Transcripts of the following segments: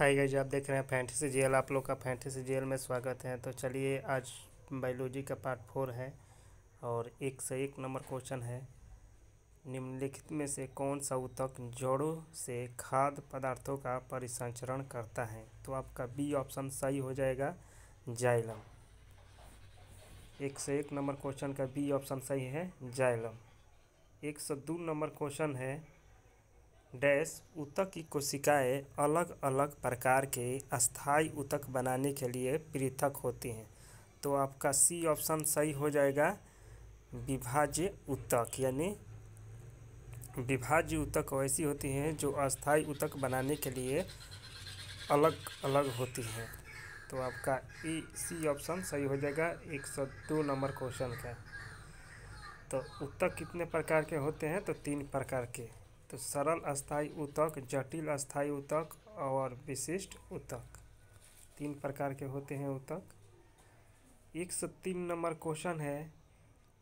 Hi guys, आप देख रहे हैं फैंटेसी जेल। आप लोग का फैंटेसी जेल में स्वागत है। तो चलिए, आज बायोलॉजी का पार्ट 4 है और एक से एक नंबर क्वेश्चन है। निम्नलिखित में से कौन सा ऊतक जड़ों से खाद्य पदार्थों का परिसंचरण करता है? तो आपका बी ऑप्शन सही हो जाएगा, जाइलम। एक से एक नंबर क्वेश्चन का बी ऑप्शन सही है, जाइलम। 102 नंबर क्वेश्चन है, डैश ऊतक की कोशिकाएं अलग अलग प्रकार के अस्थायी ऊतक बनाने के लिए पृथक होती हैं। तो आपका सी ऑप्शन सही हो जाएगा, विभाज्य ऊतक। यानी विभाज्य ऊतक वैसी होती हैं जो अस्थायी ऊतक बनाने के लिए अलग अलग होती हैं। तो आपका सी ऑप्शन सही हो जाएगा 102 नंबर क्वेश्चन का। तो ऊतक कितने प्रकार के होते हैं? तो 3 प्रकार के। तो सरल अस्थायी ऊतक, जटिल अस्थायी ऊतक और विशिष्ट ऊतक, 3 प्रकार के होते हैं ऊतक। 103 नंबर क्वेश्चन है,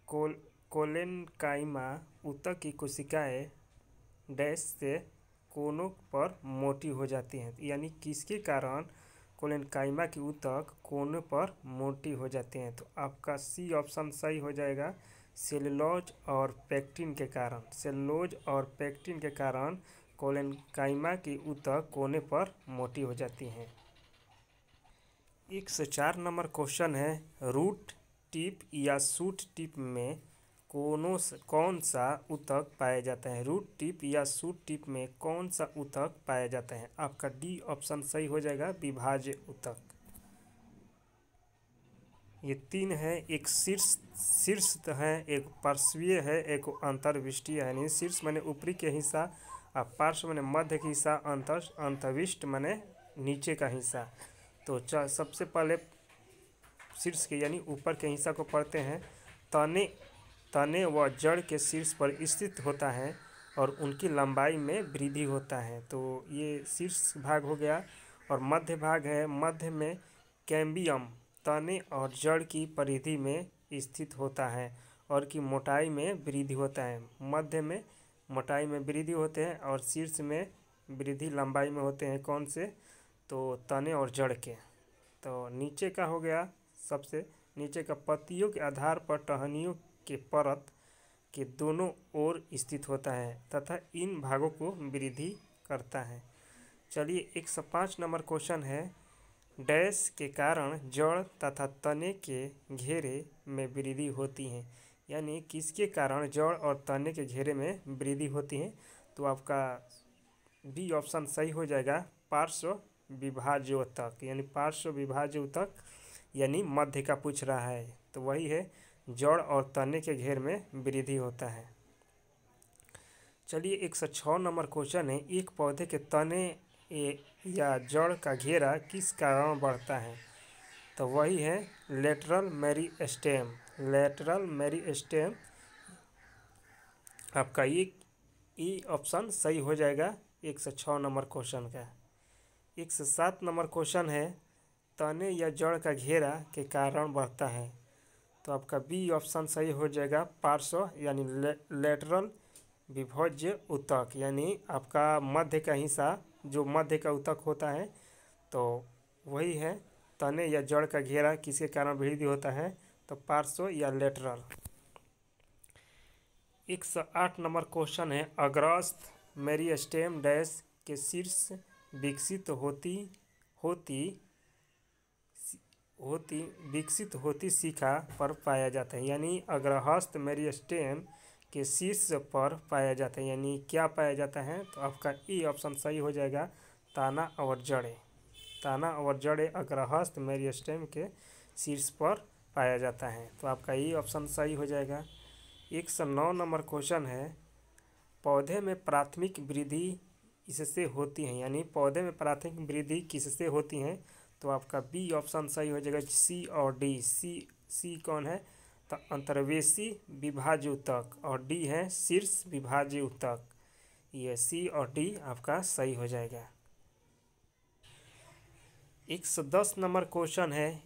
कोलेनकाइमा ऊतक की कोशिकाएं डैश से कोनों पर मोटी हो जाती हैं। यानी किसके कारण कोलेनकाइमा की ऊतक कोनों पर मोटी हो जाती हैं? तो आपका सी ऑप्शन सही हो जाएगा, सेलुलोज और पेक्टिन के कारण। सेलुलोज और पेक्टिन के कारण कोलेनकाइमा की ऊतक कोने पर मोटी हो जाती हैं। 104 नंबर क्वेश्चन है, रूट टिप या शूट टिप में कौन सा ऊतक पाया जाता है? रूट टिप या शूट टिप में कौन सा ऊतक पाया जाता है? आपका डी ऑप्शन सही हो जाएगा, विभाज्य ऊतक। ये 3 है, एक शीर्ष है, एक पार्श्वीय है, एक अंतर्विष्टीय है। यानी शीर्ष माने ऊपरी के हिस्सा और पार्श्व माने मध्य के हिस्सा, अंतर्विष्ट माने नीचे का हिस्सा। तो सबसे पहले शीर्ष के यानी ऊपर के हिस्सा को पढ़ते हैं। तने व जड़ के शीर्ष पर स्थित होता है और उनकी लंबाई में वृद्धि होता है। तो ये शीर्ष भाग हो गया। और मध्य भाग है, मध्य में कैम्बियम तने और जड़ की परिधि में स्थित होता है और की मोटाई में वृद्धि होता है। मध्य में मोटाई में वृद्धि होते हैं और शीर्ष में वृद्धि लंबाई में होते हैं। कौन से? तो तने और जड़ के। तो नीचे का हो गया, सबसे नीचे का पत्तियों के आधार पर टहनियों के परत के दोनों ओर स्थित होता है तथा इन भागों को वृद्धि करता है। चलिए, 105 नंबर क्वेश्चन है, डैश के कारण जड़ तथा तने के घेरे में वृद्धि होती है। यानी किसके कारण जड़ और तने के घेरे में वृद्धि होती है? तो आपका बी ऑप्शन सही हो जाएगा, पार्श्व विभाज्य ऊतक। यानी पार्श्व विभाज्य ऊतक यानी मध्य का पूछ रहा है, तो वही है, जड़ और तने के घेर में वृद्धि होता है। चलिए, 106 नंबर क्वेश्चन है, एक पौधे के तने या जड़ का घेरा किस कारण बढ़ता है? तो वही है, लेटरल मेरिस्टेम। Lateral meristem. आपका ये ऑप्शन सही हो जाएगा 106 नंबर क्वेश्चन का। 107 नंबर क्वेश्चन है, तने या जड़ का घेरा के कारण बढ़ता है। तो आपका बी ऑप्शन सही हो जाएगा, पार्श्व यानी लेटरल विभाज्य ऊतक। यानी आपका मध्य का हिस्सा, जो मध्य का ऊतक होता है, तो वही है, तने या जड़ का घेरा किसके कारण वृद्धि होता है? तो पार्श्व या लेटरल। 108 नंबर क्वेश्चन है, अग्रस्थ मेरिस्टेम डैश के शीर्ष विकसित होती शिखा पर पाया जाता है। यानी अग्रहस्थ मेरिस्टेम के शीर्ष पर पाया जाता है। यानी क्या पाया जाता है? तो आपका ई ऑप्शन सही हो जाएगा, ताना और जड़ें। ताना और जड़ें अग्रहस्थ मेरिस्टेम के शीर्ष पर पाया जाता है। तो आपका ई ऑप्शन सही हो जाएगा। 109 नंबर क्वेश्चन है, पौधे में प्राथमिक वृद्धि इससे होती है। यानी पौधे में प्राथमिक वृद्धि किससे होती है? तो आपका बी ऑप्शन सही हो जाएगा, सी और डी। सी कौन है? तो अंतर्वेशी विभाज्य ऊतक और डी है शीर्ष विभाज्य ऊतक। ये सी और डी आपका सही हो जाएगा। 110 नंबर क्वेश्चन है,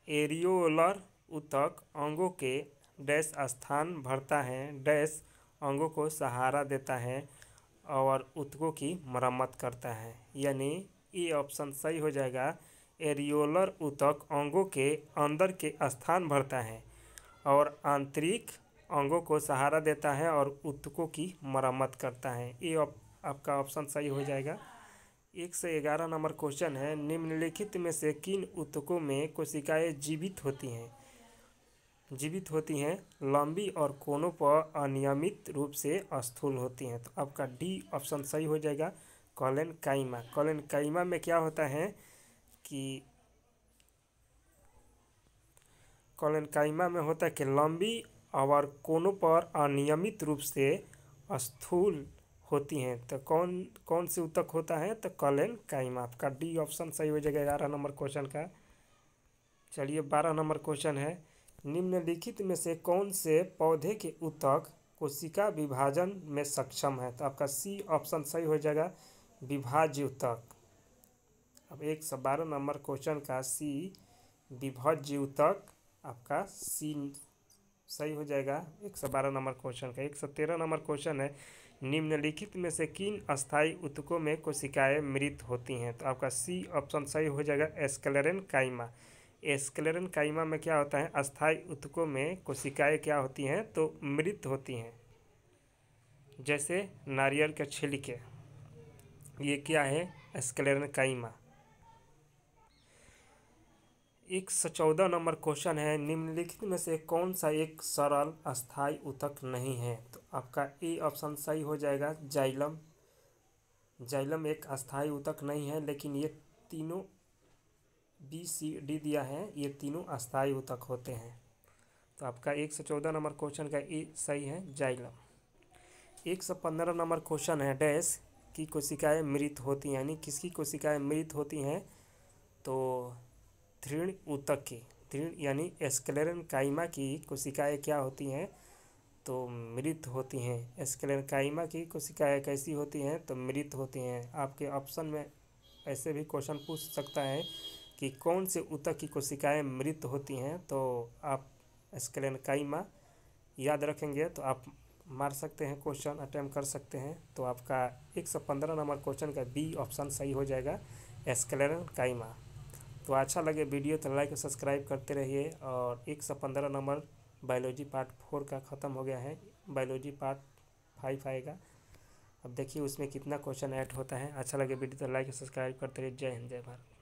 एरियोलर ऊतक अंगों के डैश स्थान भरता है, डैश अंगों को सहारा देता है और ऊतकों की मरम्मत करता है, यानी ये ऑप्शन सही हो जाएगा। एरियोलर ऊतक अंगों के अंदर के स्थान भरता है और आंतरिक अंगों को सहारा देता है और ऊतकों की मरम्मत करता है। ये आपका ऑप्शन सही हो जाएगा। 111 नंबर क्वेश्चन है, निम्नलिखित में से किन ऊतकों में कोशिकाएं जीवित होती हैं, लंबी और कोनों पर अनियमित रूप से स्थूल होती हैं? तो आपका डी ऑप्शन सही हो जाएगा, कोलेनकाइमा। कोलेनकाइमा में क्या होता है कि कोलेनकाइमा में होता है कि लंबी और कोनों पर अनियमित रूप से स्थूल होती हैं। तो कौन से ऊतक होता है? तो कोलेनकाइमा। आपका डी ऑप्शन सही हो जाएगा 11 नंबर क्वेश्चन का। चलिए 12 नंबर क्वेश्चन है, निम्नलिखित में से कौन से पौधे के ऊतक कोशिका विभाजन में सक्षम है? तो आपका सी ऑप्शन सही हो जाएगा, विभाज्य ऊतक। अब 112 नंबर क्वेश्चन का सी विभाज्य ऊतक, आपका सी सही हो जाएगा 112 नंबर क्वेश्चन का। 113 नंबर क्वेश्चन है, निम्नलिखित में से किन अस्थायी ऊतकों में कोशिकाएं मृत होती हैं? तो आपका सी ऑप्शन सही हो जाएगा, स्क्लेरेनकाइमा। स्क्लेरेनकाइमा में क्या होता है, अस्थायी ऊतकों में कोशिकाएं क्या होती हैं? तो मृत होती हैं। जैसे नारियल के छिलके, ये क्या है? स्क्लेरेनकाइमा। 114 नंबर क्वेश्चन है, निम्नलिखित में से कौन सा एक सरल अस्थायी ऊतक नहीं है? तो आपका ए ऑप्शन सही हो जाएगा, जाइलम। जाइलम एक अस्थायी ऊतक नहीं है, लेकिन ये तीनों बी सी डी दिया है, ये तीनों अस्थायी ऊतक होते हैं। तो आपका 114 नंबर क्वेश्चन का ए सही है, जाइलम। 115 नंबर क्वेश्चन है, डैश की कोशिकाएं मृत होती हैं, यानी किसकी कोशिकाएं मृत होती हैं? तो तृण ऊतक की, तृण यानी स्क्लेरेनकाइमा की कोशिकाएं क्या होती हैं? तो मृत होती हैं। स्क्लेरेनकाइमा की कोशिकाएं कैसी होती हैं? तो मृत होती हैं। आपके ऑप्शन में ऐसे भी क्वेश्चन पूछ सकता है कि कौन से ऊतक की कोशिकाएं मृत होती हैं? तो आप स्क्लेरेनकाइमा याद रखेंगे तो आप मार सकते हैं, क्वेश्चन अटेम्प्ट कर सकते हैं। तो आपका 115 नंबर क्वेश्चन का बी ऑप्शन सही हो जाएगा, स्क्लेरेनकाइमा। तो अच्छा लगे वीडियो तो लाइक और सब्सक्राइब करते रहिए। और 115 नंबर बायोलॉजी पार्ट 4 का ख़त्म हो गया है, बायोलॉजी पार्ट 5 आएगा। अब देखिए उसमें कितना क्वेश्चन ऐड होता है। अच्छा लगे वीडियो तो लाइक और सब्सक्राइब करते रहिए। जय हिंद, जय भारत।